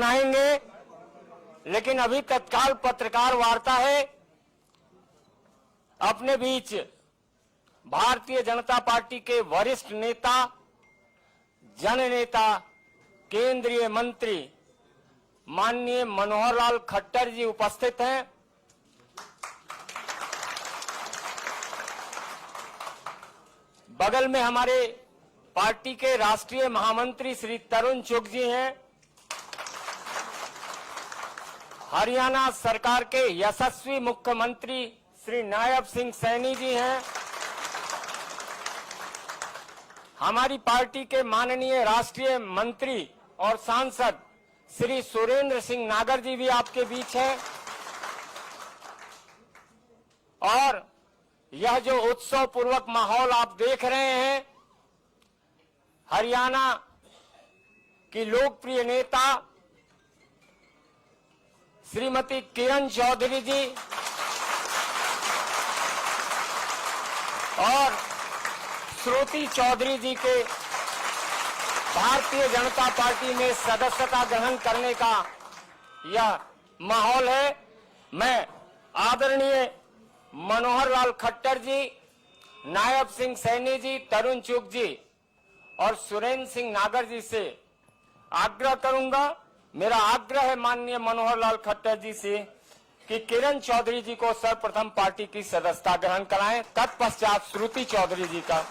अपनाएंगे, लेकिन अभी तत्काल पत्रकार वार्ता है। अपने बीच भारतीय जनता पार्टी के वरिष्ठ नेता, जननेता, केंद्रीय मंत्री माननीय मनोहर लाल खट्टर जी उपस्थित हैं। बगल में हमारे पार्टी के राष्ट्रीय महामंत्री श्री तरुण चुग जी हैं। हरियाणा सरकार के यशस्वी मुख्यमंत्री श्री नायब सिंह सैनी जी हैं। हमारी पार्टी के माननीय राष्ट्रीय मंत्री और सांसद श्री सुरेंद्र सिंह नागर जी भी आपके बीच हैं। और यह जो उत्सव पूर्वक माहौल आप देख रहे हैं, हरियाणा की लोकप्रिय नेता श्रीमती किरण चौधरी जी और श्रुति चौधरी जी के भारतीय जनता पार्टी में सदस्यता ग्रहण करने का यह माहौल है। मैं आदरणीय मनोहर लाल खट्टर जी, नायब सिंह सैनी जी, तरुण चुग जी और सुरेंद्र सिंह नागर जी से आग्रह करूंगा, मेरा आग्रह है माननीय मनोहर लाल खट्टर जी से कि किरण चौधरी जी को सर्वप्रथम पार्टी की सदस्यता ग्रहण कराएं, तत्पश्चात श्रुति चौधरी जी का।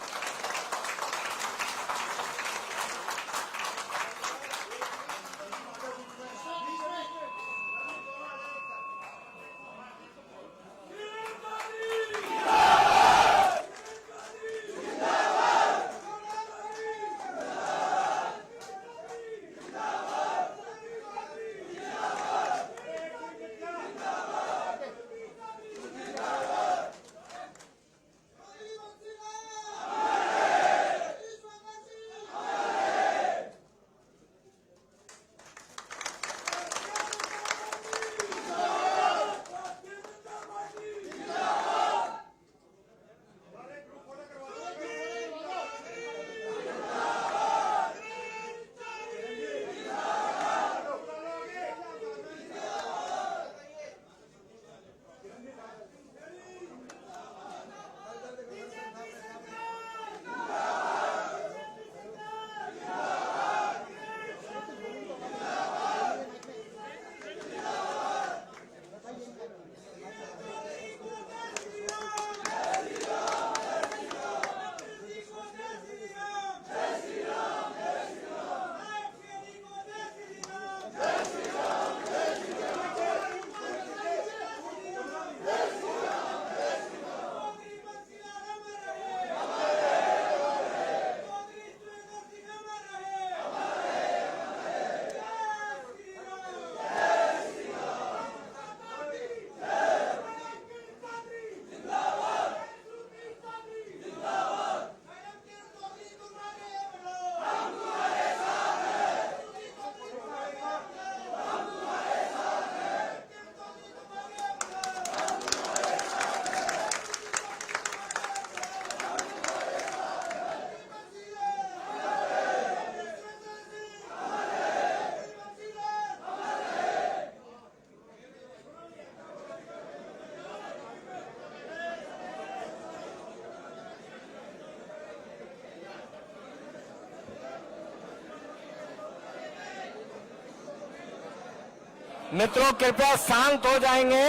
मित्रों कृपया शांत हो जाएंगे।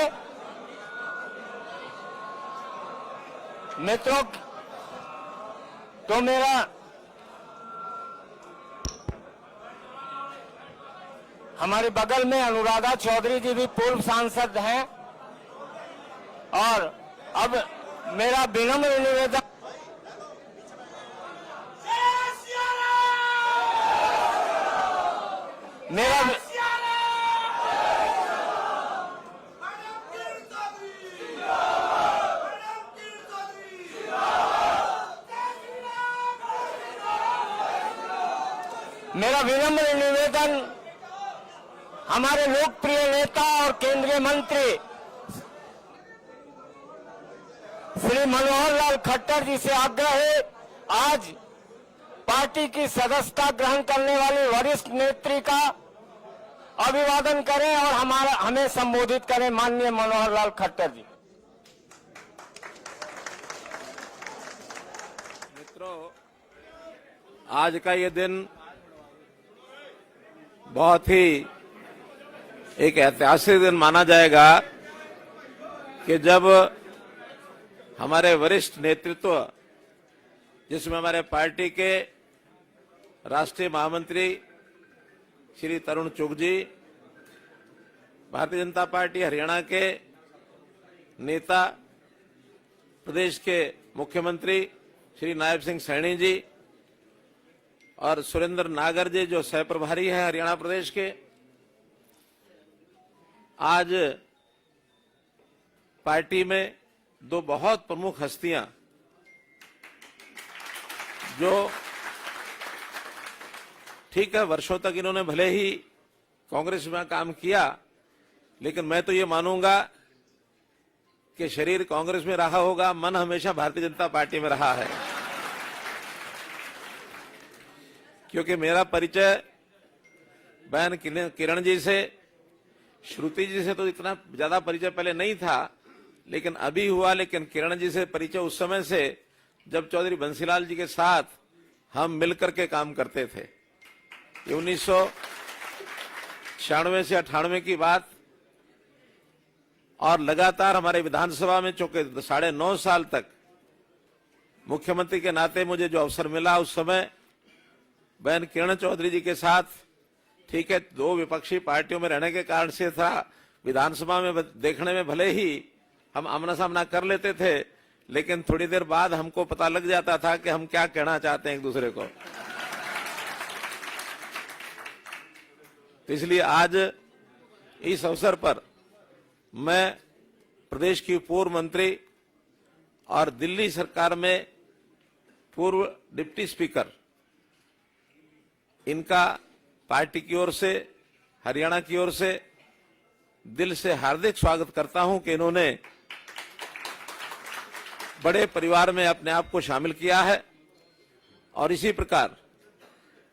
मित्रों तो मेरा हमारे बगल में अनुराधा चौधरी जी भी पूर्व सांसद हैं और अब मेरा विनम्र निवेदन मेरा विनम्र निवेदन हमारे लोकप्रिय नेता और केंद्रीय मंत्री श्री मनोहर लाल खट्टर जी से आग्रह है, आज पार्टी की सदस्यता ग्रहण करने वाली वरिष्ठ नेत्री का अभिवादन करें और हमें संबोधित करें माननीय मनोहर लाल खट्टर जी। मित्रों, आज का ये दिन बहुत ही एक ऐतिहासिक दिन माना जाएगा कि जब हमारे वरिष्ठ नेतृत्व, जिसमें हमारे पार्टी के राष्ट्रीय महामंत्री श्री तरुण चुग जी, भारतीय जनता पार्टी हरियाणा के नेता, प्रदेश के मुख्यमंत्री श्री नायब सिंह सैनी जी और सुरेंद्र नागर जी जो सह प्रभारी हैं हरियाणा प्रदेश के, आज पार्टी में दो बहुत प्रमुख हस्तियां जो ठीक है वर्षों तक इन्होंने भले ही कांग्रेस में काम किया, लेकिन मैं तो ये मानूंगा कि शरीर कांग्रेस में रहा होगा, मन हमेशा भारतीय जनता पार्टी में रहा है। क्योंकि मेरा परिचय बहन किरण जी से, श्रुति जी से तो इतना ज्यादा परिचय पहले नहीं था, लेकिन अभी हुआ। लेकिन किरण जी से परिचय उस समय से जब चौधरी बंसीलाल जी के साथ हम मिलकर के काम करते थे। ये 1996 से 98 की बात, और लगातार हमारे विधानसभा में चूंकि 9.5 साल तक मुख्यमंत्री के नाते मुझे जो अवसर मिला, उस समय बहन किरण चौधरी जी के साथ, ठीक है, दो विपक्षी पार्टियों में रहने के कारण से था, विधानसभा में देखने में भले ही हम आमना सामना कर लेते थे, लेकिन थोड़ी देर बाद हमको पता लग जाता था कि हम क्या कहना चाहते हैं एक दूसरे को। तो इसलिए आज इस अवसर पर मैं प्रदेश की पूर्व मंत्री और दिल्ली सरकार में पूर्व डिप्टी स्पीकर, इनका पार्टी की ओर से, हरियाणा की ओर से दिल से हार्दिक स्वागत करता हूं कि इन्होंने बड़े परिवार में अपने आप को शामिल किया है। और इसी प्रकार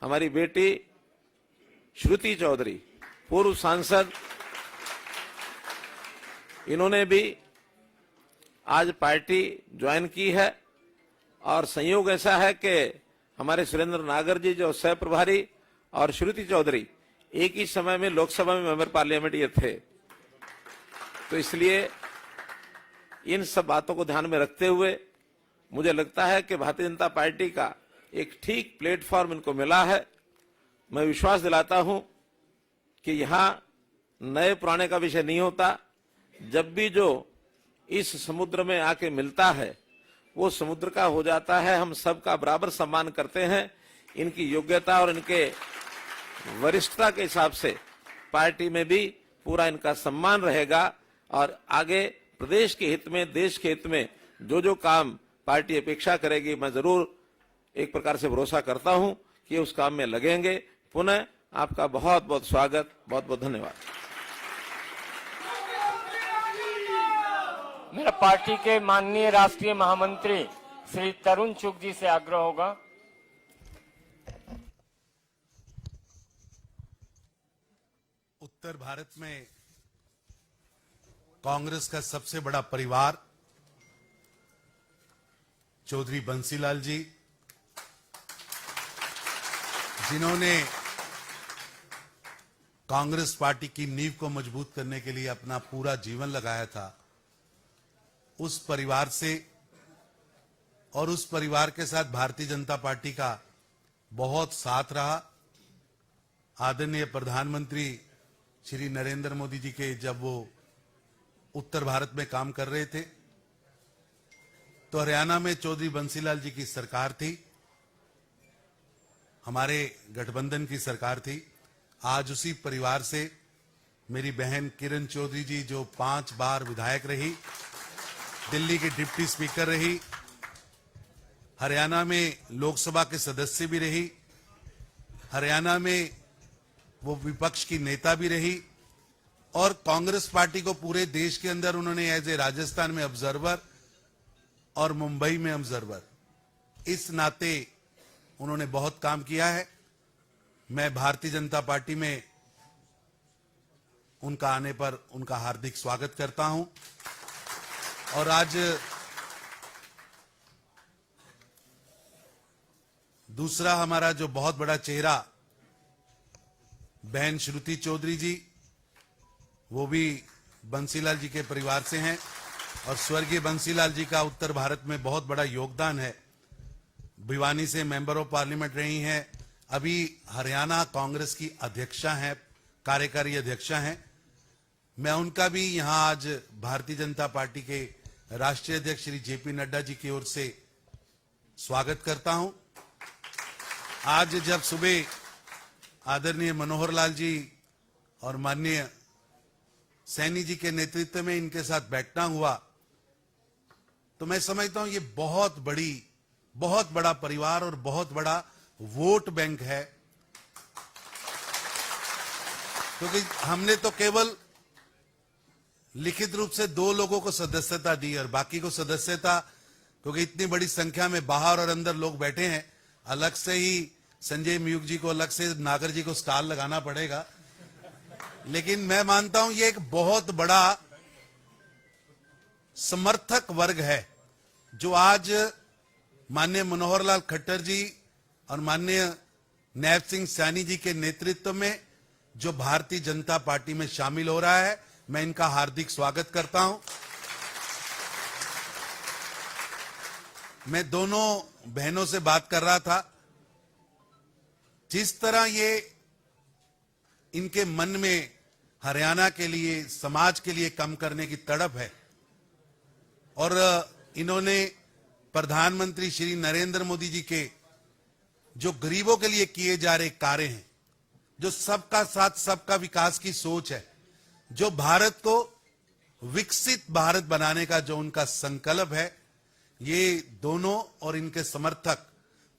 हमारी बेटी श्रुति चौधरी, पूर्व सांसद, इन्होंने भी आज पार्टी ज्वाइन की है। और संयोग ऐसा है कि हमारे सुरेंद्र नागर जी जो सह प्रभारी और श्रुति चौधरी एक ही समय में लोकसभा में मेंबर पार्लियामेंट ये थे। तो इसलिए इन सब बातों को ध्यान में रखते हुए मुझे लगता है कि भारतीय जनता पार्टी का एक ठीक प्लेटफॉर्म इनको मिला है। मैं विश्वास दिलाता हूं कि यहां नए पुराने का विषय नहीं होता। जब भी जो इस समुद्र में आके मिलता है वो समुद्र का हो जाता है। हम सबका बराबर सम्मान करते हैं। इनकी योग्यता और इनके वरिष्ठता के हिसाब से पार्टी में भी पूरा इनका सम्मान रहेगा। और आगे प्रदेश के हित में, देश के हित में जो जो काम पार्टी अपेक्षा करेगी, मैं जरूर एक प्रकार से भरोसा करता हूं कि उस काम में लगेंगे। पुनः आपका बहुत बहुत स्वागत, बहुत बहुत धन्यवाद। मेरा पार्टी के माननीय राष्ट्रीय महामंत्री श्री तरुण चुग जी से आग्रह होगा। उत्तर भारत में कांग्रेस का सबसे बड़ा परिवार चौधरी बंसीलाल जी, जिन्होंने कांग्रेस पार्टी की नींव को मजबूत करने के लिए अपना पूरा जीवन लगाया था, उस परिवार से और उस परिवार के साथ भारतीय जनता पार्टी का बहुत साथ रहा। आदरणीय प्रधानमंत्री श्री नरेंद्र मोदी जी के जब वो उत्तर भारत में काम कर रहे थे तो हरियाणा में चौधरी बंसीलाल जी की सरकार थी, हमारे गठबंधन की सरकार थी। आज उसी परिवार से मेरी बहन किरण चौधरी जी जो 5 बार विधायक रही, दिल्ली की डिप्टी स्पीकर रही, हरियाणा में लोकसभा के सदस्य भी रही, हरियाणा में वो विपक्ष की नेता भी रही और कांग्रेस पार्टी को पूरे देश के अंदर उन्होंने एज ए राजस्थान में ऑब्जर्वर और मुंबई में ऑब्जर्वर, इस नाते उन्होंने बहुत काम किया है। मैं भारतीय जनता पार्टी में उनका आने पर उनका हार्दिक स्वागत करता हूं। और आज दूसरा हमारा जो बहुत बड़ा चेहरा बहन श्रुति चौधरी जी, वो भी बंसीलाल जी के परिवार से हैं और स्वर्गीय बंसीलाल जी का उत्तर भारत में बहुत बड़ा योगदान है। भिवानी से मेंबर ऑफ पार्लियामेंट रही हैं, अभी हरियाणा कांग्रेस की अध्यक्षा हैं, कार्यकारी अध्यक्षा हैं। मैं उनका भी यहां आज भारतीय जनता पार्टी के राष्ट्रीय अध्यक्ष श्री जेपी नड्डा जी की ओर से स्वागत करता हूं। आज जब सुबह आदरणीय मनोहर लाल जी और माननीय सैनी जी के नेतृत्व में इनके साथ बैठना हुआ, तो मैं समझता हूं ये बहुत बड़ा परिवार और बहुत बड़ा वोट बैंक है, क्योंकि हमने तो केवल लिखित रूप से 2 लोगों को सदस्यता दी और बाकी को सदस्यता, क्योंकि इतनी बड़ी संख्या में बाहर और अंदर लोग बैठे हैं, अलग से ही संजय मयूख जी को, अलग से नागर जी को स्टाल लगाना पड़ेगा। लेकिन मैं मानता हूं ये एक बहुत बड़ा समर्थक वर्ग है जो आज माननीय मनोहर लाल खट्टर जी और माननीय नायब सिंह सैनी जी के नेतृत्व में जो भारतीय जनता पार्टी में शामिल हो रहा है। मैं इनका हार्दिक स्वागत करता हूं। मैं दोनों बहनों से बात कर रहा था, जिस तरह ये इनके मन में हरियाणा के लिए, समाज के लिए काम करने की तड़प है और इन्होंने प्रधानमंत्री श्री नरेंद्र मोदी जी के जो गरीबों के लिए किए जा रहे कार्य हैं, जो सबका साथ सबका विकास की सोच है, जो भारत को विकसित भारत बनाने का जो उनका संकल्प है, ये दोनों और इनके समर्थक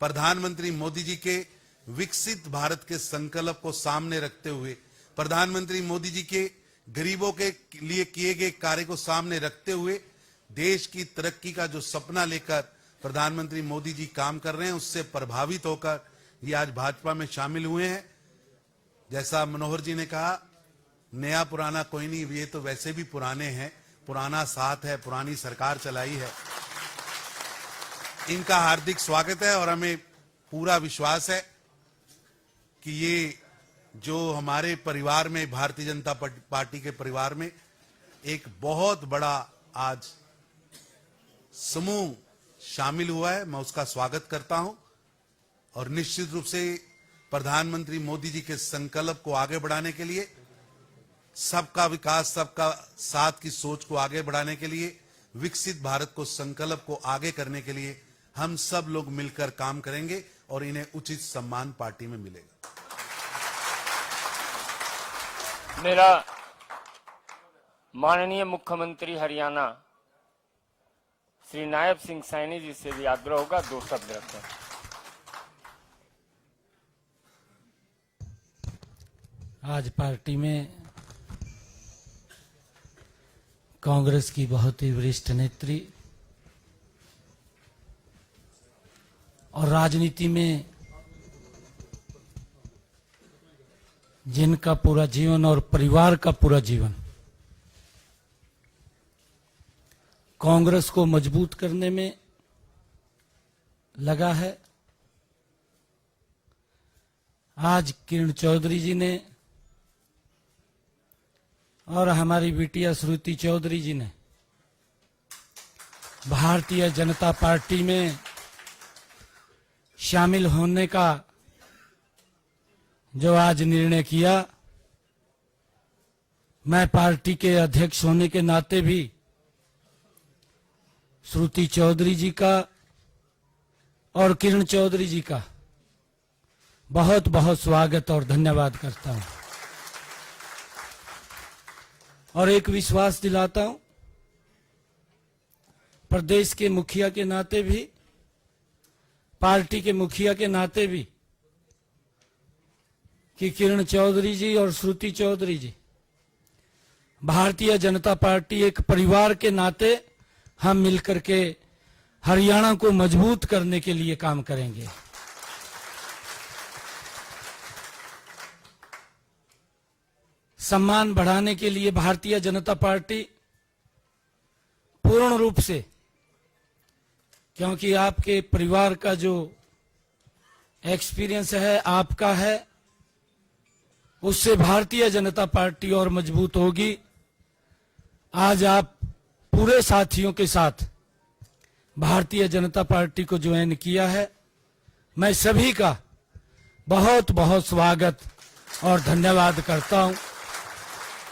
प्रधानमंत्री मोदी जी के विकसित भारत के संकल्प को सामने रखते हुए, प्रधानमंत्री मोदी जी के गरीबों के लिए किए गए कार्य को सामने रखते हुए देश की तरक्की का जो सपना लेकर प्रधानमंत्री मोदी जी काम कर रहे हैं, उससे प्रभावित होकर ये आज भाजपा में शामिल हुए हैं। जैसा मनोहर जी ने कहा, नया पुराना कोई नहीं, ये तो वैसे भी पुराने हैं, पुराना साथ है, पुरानी सरकार चलाई है। इनका हार्दिक स्वागत है और हमें पूरा विश्वास है कि ये जो हमारे परिवार में, भारतीय जनता पार्टी के परिवार में एक बहुत बड़ा आज समूह शामिल हुआ है, मैं उसका स्वागत करता हूं। और निश्चित रूप से प्रधानमंत्री मोदी जी के संकल्प को आगे बढ़ाने के लिए, सबका विकास, सबका साथ की सोच को आगे बढ़ाने के लिए, विकसित भारत को संकल्प को आगे करने के लिए हम सब लोग मिलकर काम करेंगे और इन्हें उचित सम्मान पार्टी में मिलेगा। मेरा माननीय मुख्यमंत्री हरियाणा श्री नायब सिंह सैनी जी से भी आग्रह होगा, 2 शब्द रखें। आज पार्टी में कांग्रेस की बहुत ही वरिष्ठ नेत्री और राजनीति में जिनका पूरा जीवन और परिवार का पूरा जीवन कांग्रेस को मजबूत करने में लगा है, आज किरण चौधरी जी ने और हमारी बिटिया श्रुति चौधरी जी ने भारतीय जनता पार्टी में शामिल होने का जो आज निर्णय किया, मैं पार्टी के अध्यक्ष होने के नाते भी श्रुति चौधरी जी का और किरण चौधरी जी का बहुत बहुत स्वागत और धन्यवाद करता हूं और एक विश्वास दिलाता हूं प्रदेश के मुखिया के नाते भी, पार्टी के मुखिया के नाते भी, कि किरण चौधरी जी और श्रुति चौधरी जी, भारतीय जनता पार्टी एक परिवार के नाते हम मिलकर के हरियाणा को मजबूत करने के लिए काम करेंगे। सम्मान बढ़ाने के लिए भारतीय जनता पार्टी पूर्ण रूप से, क्योंकि आपके परिवार का जो एक्सपीरियंस है, आपका है, उससे भारतीय जनता पार्टी और मजबूत होगी। आज आप पूरे साथियों के साथ भारतीय जनता पार्टी को ज्वाइन किया है। मैं सभी का बहुत बहुत स्वागत और धन्यवाद करता हूं,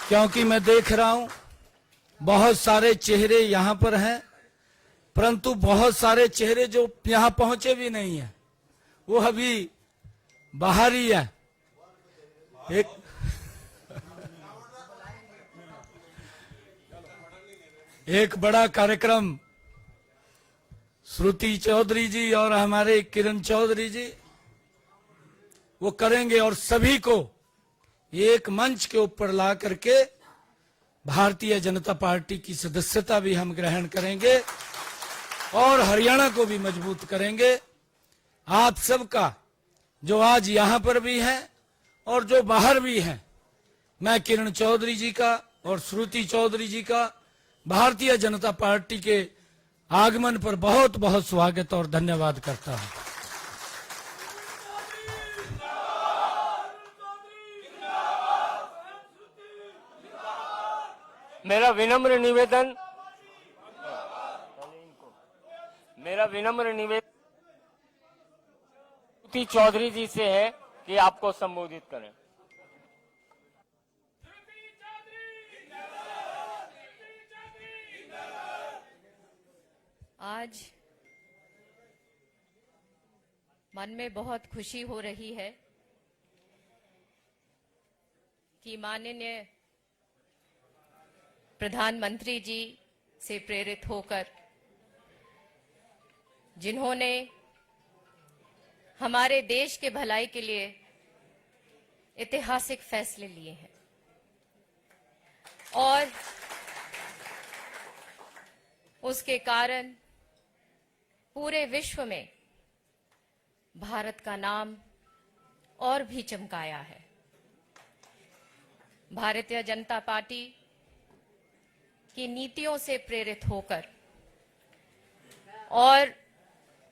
क्योंकि मैं देख रहा हूं बहुत सारे चेहरे यहां पर हैं, परंतु बहुत सारे चेहरे जो यहां पहुंचे भी नहीं हैं, वो अभी बाहर ही है। एक बड़ा कार्यक्रम श्रुति चौधरी जी और हमारे किरण चौधरी जी वो करेंगे और सभी को एक मंच के ऊपर ला करके भारतीय जनता पार्टी की सदस्यता भी हम ग्रहण करेंगे और हरियाणा को भी मजबूत करेंगे। आप सबका जो आज यहां पर भी है और जो बाहर भी है, मैं किरण चौधरी जी का और श्रुति चौधरी जी का भारतीय जनता पार्टी के आगमन पर बहुत बहुत स्वागत और धन्यवाद करता हूं। मेरा विनम्र निवेदन श्रुति चौधरी जी से है कि आपको संबोधित करें। आज मन में बहुत खुशी हो रही है कि माननीय प्रधानमंत्री जी से प्रेरित होकर, जिन्होंने हमारे देश के भलाई के लिए ऐतिहासिक फैसले लिए हैं और उसके कारण पूरे विश्व में भारत का नाम और भी चमकाया है। भारतीय जनता पार्टी की नीतियों से प्रेरित होकर और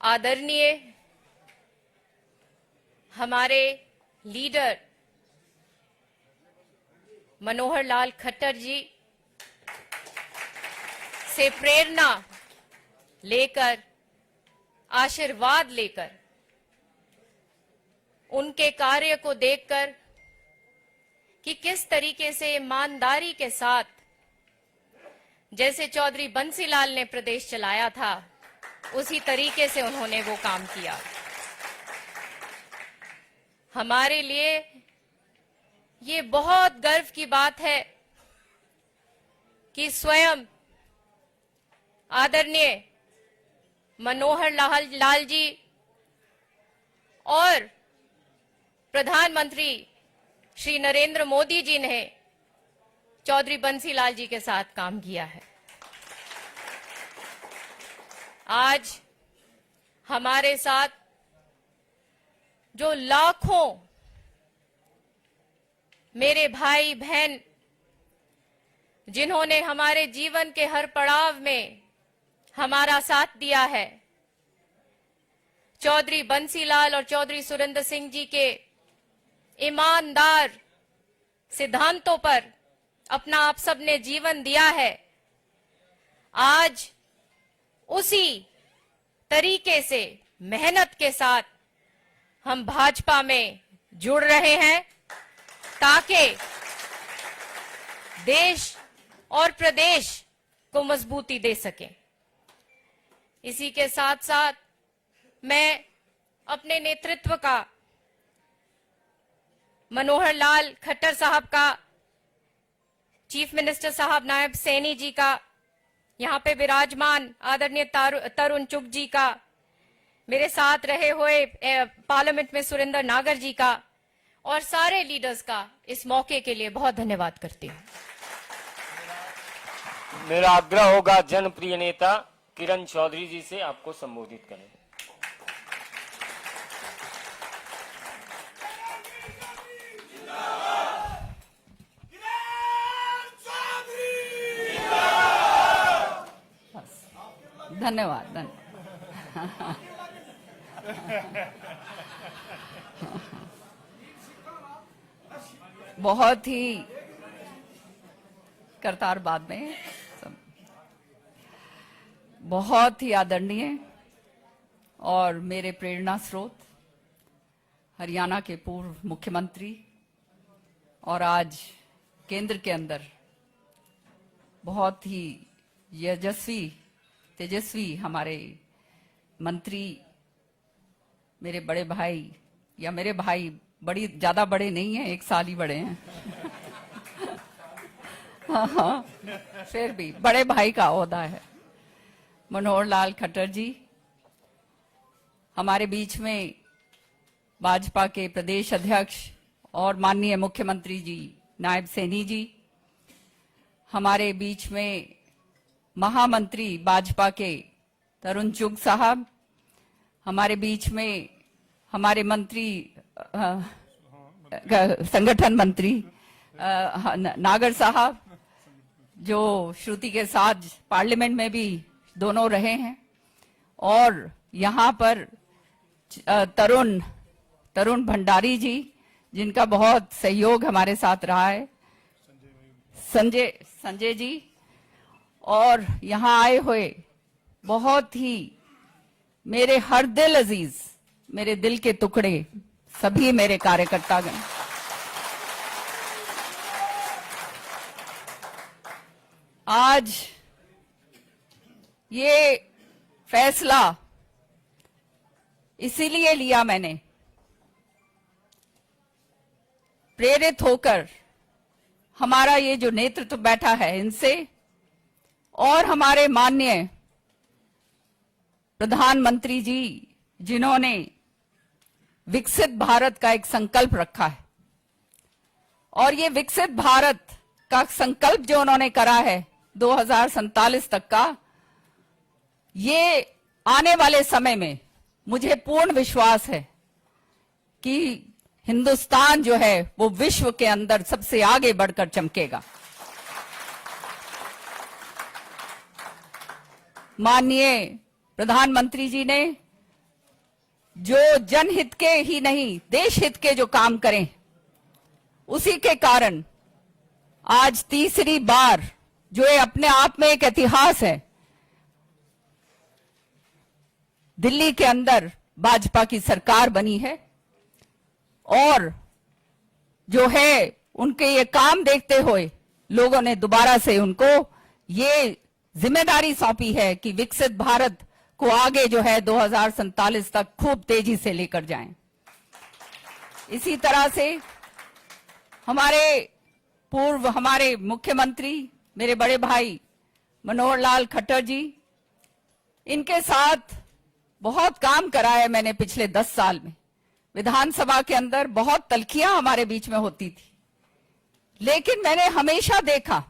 आदरणीय हमारे लीडर मनोहर लाल खट्टर जी से प्रेरणा लेकर, आशीर्वाद लेकर, उनके कार्य को देखकर कि किस तरीके से ईमानदारी के साथ, जैसे चौधरी बंसीलाल ने प्रदेश चलाया था, उसी तरीके से उन्होंने वो काम किया। हमारे लिए ये बहुत गर्व की बात है कि स्वयं आदरणीय मनोहर लाल जी और प्रधानमंत्री श्री नरेंद्र मोदी जी ने चौधरी बंसीलाल जी के साथ काम किया है। आज हमारे साथ जो लाखों मेरे भाई बहन, जिन्होंने हमारे जीवन के हर पड़ाव में हमारा साथ दिया है, चौधरी बंसीलाल और चौधरी सुरेंद्र सिंह जी के ईमानदार सिद्धांतों पर अपना आप सबने जीवन दिया है। आज उसी तरीके से मेहनत के साथ हम भाजपा में जुड़ रहे हैं ताकि देश और प्रदेश को मजबूती दे सकें। इसी के साथ साथ मैं अपने नेतृत्व का, मनोहर लाल खट्टर साहब का, चीफ मिनिस्टर साहब नायब सैनी जी का, यहाँ पे विराजमान आदरणीय तरुण चुग जी का, मेरे साथ रहे हुए पार्लियामेंट में सुरेंद्र नागर जी का और सारे लीडर्स का इस मौके के लिए बहुत धन्यवाद करती हूँ। मेरा आग्रह होगा जनप्रिय नेता किरण चौधरी जी से आपको संबोधित करें। धन्यवाद धन्यवाद। बहुत ही करतार बाद में बहुत ही आदरणीय और मेरे प्रेरणा स्रोत हरियाणा के पूर्व मुख्यमंत्री और आज केंद्र के अंदर बहुत ही तेजस्वी हमारे मंत्री, मेरे बड़े भाई, या मेरे भाई बड़ी ज्यादा बड़े नहीं हैं, 1 साल ही बड़े हैं। हाँ, फिर भी बड़े भाई का ओहदा है। मनोहर लाल खट्टर जी, हमारे बीच में भाजपा के प्रदेश अध्यक्ष और माननीय मुख्यमंत्री जी नायब सैनी जी, हमारे बीच में महामंत्री भाजपा के तरुण चुग साहब, हमारे बीच में हमारे मंत्री संगठन मंत्री नागर साहब, जो श्रुति के साथ पार्लियामेंट में भी दोनों रहे हैं, और यहाँ पर तरुण भंडारी जी, जिनका बहुत सहयोग हमारे साथ रहा है, संजय जी, और यहाँ आए हुए बहुत ही मेरे हर दिल अजीज, मेरे दिल के टुकड़े सभी मेरे कार्यकर्तागण, आज ये फैसला इसीलिए लिया मैंने, प्रेरित होकर हमारा ये जो नेतृत्व बैठा है इनसे, और हमारे माननीय प्रधानमंत्री जी, जिन्होंने विकसित भारत का एक संकल्प रखा है, और ये विकसित भारत का संकल्प जो उन्होंने करा है 2047 तक का, ये आने वाले समय में मुझे पूर्ण विश्वास है कि हिंदुस्तान जो है वो विश्व के अंदर सबसे आगे बढ़कर चमकेगा। माननीय प्रधानमंत्री जी ने जो जनहित के ही नहीं देश हित के जो काम करें, उसी के कारण आज तीसरी बार, जो ये अपने आप में एक इतिहास है, दिल्ली के अंदर भाजपा की सरकार बनी है, और जो है उनके ये काम देखते हुए लोगों ने दोबारा से उनको ये जिम्मेदारी सौंपी है कि विकसित भारत को आगे जो है 2047 तक खूब तेजी से लेकर जाएं। इसी तरह से हमारे मुख्यमंत्री, मेरे बड़े भाई मनोहर लाल खट्टर जी, इनके साथ बहुत काम करा है मैंने पिछले 10 साल में। विधानसभा के अंदर बहुत तल्खियां हमारे बीच में होती थी, लेकिन मैंने हमेशा देखा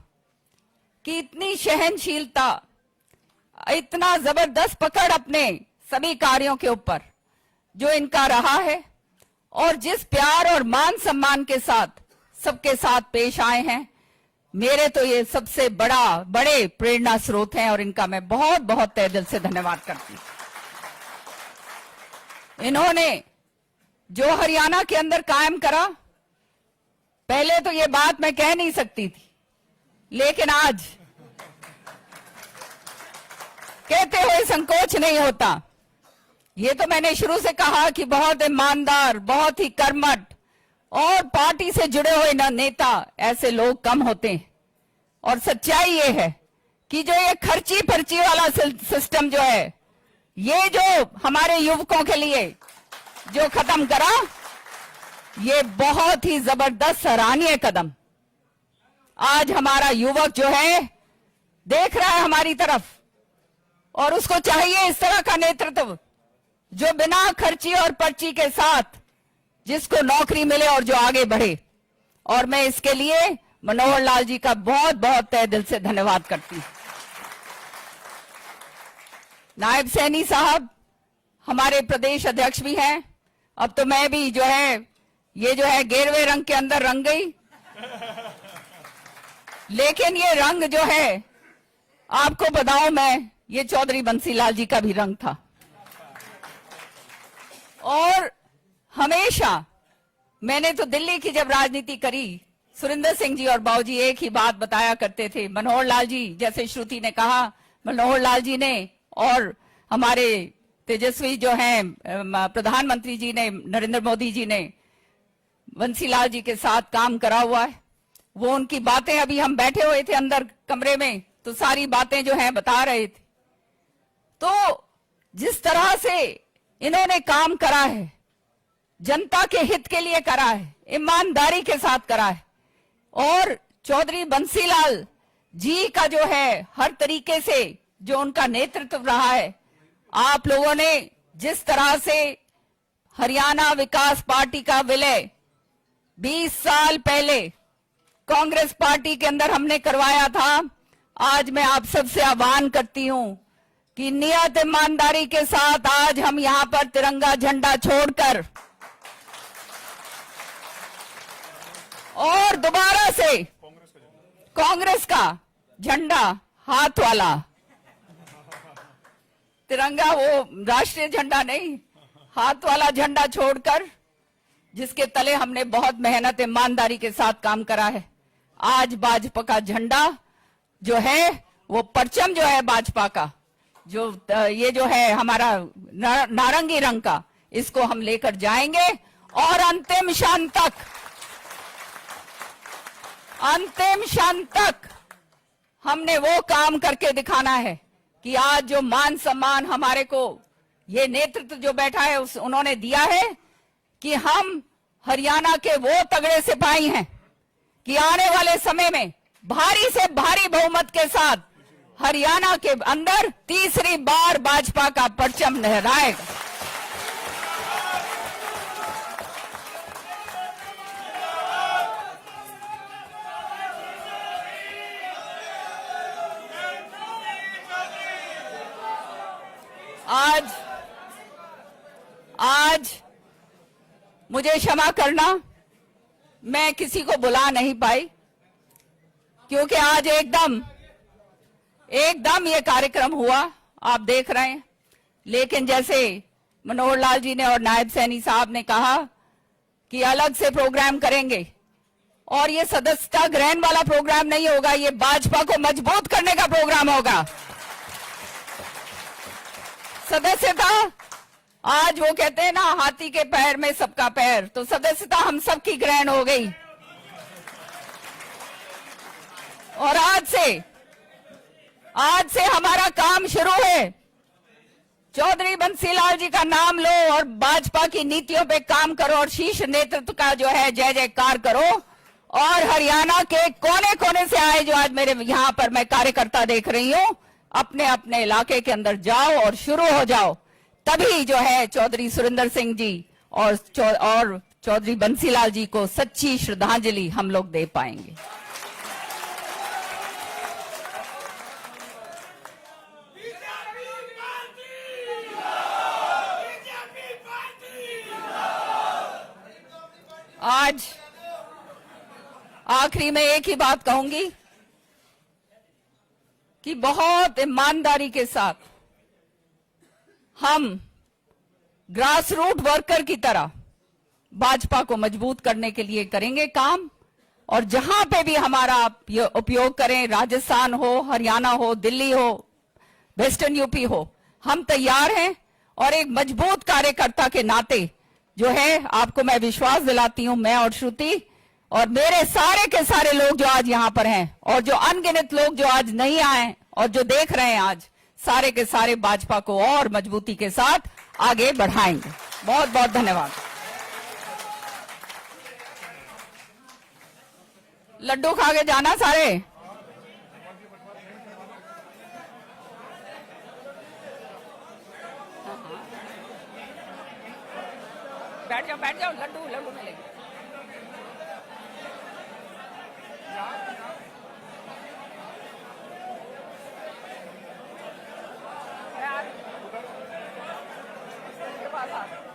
कि इतनी सहनशीलता, इतना जबरदस्त पकड़ अपने सभी कार्यों के ऊपर जो इनका रहा है, और जिस प्यार और मान सम्मान के साथ सबके साथ पेश आए हैं, मेरे तो ये सबसे बड़े प्रेरणा स्रोत हैं, और इनका मैं बहुत बहुत तहे दिल से धन्यवाद करती हूं। इन्होंने जो हरियाणा के अंदर कायम करा, पहले तो ये बात मैं कह नहीं सकती थी, लेकिन आज कहते हुए संकोच नहीं होता। ये तो मैंने शुरू से कहा कि बहुत ईमानदार, बहुत ही कर्मठ और पार्टी से जुड़े हुए नेता ऐसे लोग कम होते हैं, और सच्चाई ये है कि जो ये खर्ची पर्ची वाला सिस्टम जो है, ये जो हमारे युवकों के लिए जो खत्म करा, ये बहुत ही जबरदस्त सराहनीय कदम। आज हमारा युवक जो है देख रहा है हमारी तरफ, और उसको चाहिए इस तरह का नेतृत्व जो बिना खर्ची और पर्ची के साथ जिसको नौकरी मिले और जो आगे बढ़े। और मैं इसके लिए मनोहर लाल जी का बहुत बहुत तहे दिल से धन्यवाद करती हूं। नायब सैनी साहब हमारे प्रदेश अध्यक्ष भी हैं। अब तो मैं भी जो है ये जो है गेरवे रंग के अंदर रंग गई, लेकिन ये रंग जो है आपको बताऊं मैं ये चौधरी बंसीलाल जी का भी रंग था। और हमेशा मैंने तो दिल्ली की जब राजनीति करी, सुरेंद्र सिंह जी और बाबूजी एक ही बात बताया करते थे। मनोहर लाल जी, जैसे श्रुति ने कहा, मनोहर लाल जी ने और हमारे तेजस्वी जो हैं प्रधानमंत्री जी ने, नरेंद्र मोदी जी ने बंसीलाल जी के साथ काम करा हुआ है। वो उनकी बातें, अभी हम बैठे हुए थे अंदर कमरे में तो सारी बातें जो हैं बता रहे थे। तो जिस तरह से इन्होंने काम करा है, जनता के हित के लिए करा है, ईमानदारी के साथ करा है, और चौधरी बंसीलाल जी का जो है हर तरीके से जो उनका नेतृत्व रहा है, आप लोगों ने जिस तरह से हरियाणा विकास पार्टी का विलय 20 साल पहले कांग्रेस पार्टी के अंदर हमने करवाया था, आज मैं आप सबसे आह्वान करती हूं कि नियत ईमानदारी के साथ आज हम यहां पर तिरंगा झंडा छोड़कर और दोबारा से कांग्रेस का झंडा, हाथ वाला तिरंगा, वो राष्ट्रीय झंडा नहीं, हाथ वाला झंडा छोड़कर, जिसके तले हमने बहुत मेहनत ईमानदारी के साथ काम करा है, आज भाजपा का झंडा जो है, वो परचम जो है भाजपा का, जो ये जो है हमारा नारंगी रंग का, इसको हम लेकर जाएंगे और अंतिम क्षण तक हमने वो काम करके दिखाना है कि आज जो मान सम्मान हमारे को ये नेतृत्व जो बैठा है उन्होंने दिया है, कि हम हरियाणा के वो तगड़े सिपाही हैं कि आने वाले समय में भारी से भारी बहुमत के साथ हरियाणा के अंदर तीसरी बार भाजपा का परचम लहराएगा। आज मुझे क्षमा करना, मैं किसी को बुला नहीं पाई, क्योंकि आज एकदम ये कार्यक्रम हुआ, आप देख रहे हैं। लेकिन जैसे मनोहर लाल जी ने और नायब सैनी साहब ने कहा कि अलग से प्रोग्राम करेंगे, और ये सदस्यता ग्रहण वाला प्रोग्राम नहीं होगा, ये भाजपा को मजबूत करने का प्रोग्राम होगा। सदस्यता, आज वो कहते हैं ना, हाथी के पैर में सबका पैर, तो सदस्यता हम सबकी ग्रहण हो गई। और आज से हमारा काम शुरू है। चौधरी बंसीलाल जी का नाम लो और भाजपा की नीतियों पे काम करो और शीर्ष नेतृत्व का जो है जय जयकार करो। और हरियाणा के कोने कोने से आए जो आज मेरे यहाँ पर मैं कार्यकर्ता देख रही हूँ, अपने अपने इलाके के अंदर जाओ और शुरू हो जाओ, तभी जो है चौधरी सुरेंद्र सिंह जी और चौधरी बंसीलाल जी को सच्ची श्रद्धांजलि हम लोग दे पाएंगे। आज आखिरी में एक ही बात कहूंगी कि बहुत ईमानदारी के साथ हम ग्रास रूट वर्कर की तरह भाजपा को मजबूत करने के लिए करेंगे काम। और जहां पे भी हमारा आप उपयोग करें, राजस्थान हो, हरियाणा हो, दिल्ली हो, वेस्टर्न यूपी हो, हम तैयार हैं। और एक मजबूत कार्यकर्ता के नाते जो है आपको मैं विश्वास दिलाती हूं, मैं और श्रुति और मेरे सारे के सारे लोग जो आज यहां पर हैं और जो अनगिनत लोग जो आज नहीं आए और जो देख रहे हैं, आज सारे के सारे भाजपा को और मजबूती के साथ आगे बढ़ाएंगे। बहुत बहुत धन्यवाद। लड्डू खा के जाना सारे। बैठ जाओ, लड्डू मिलेंगे। के पास आ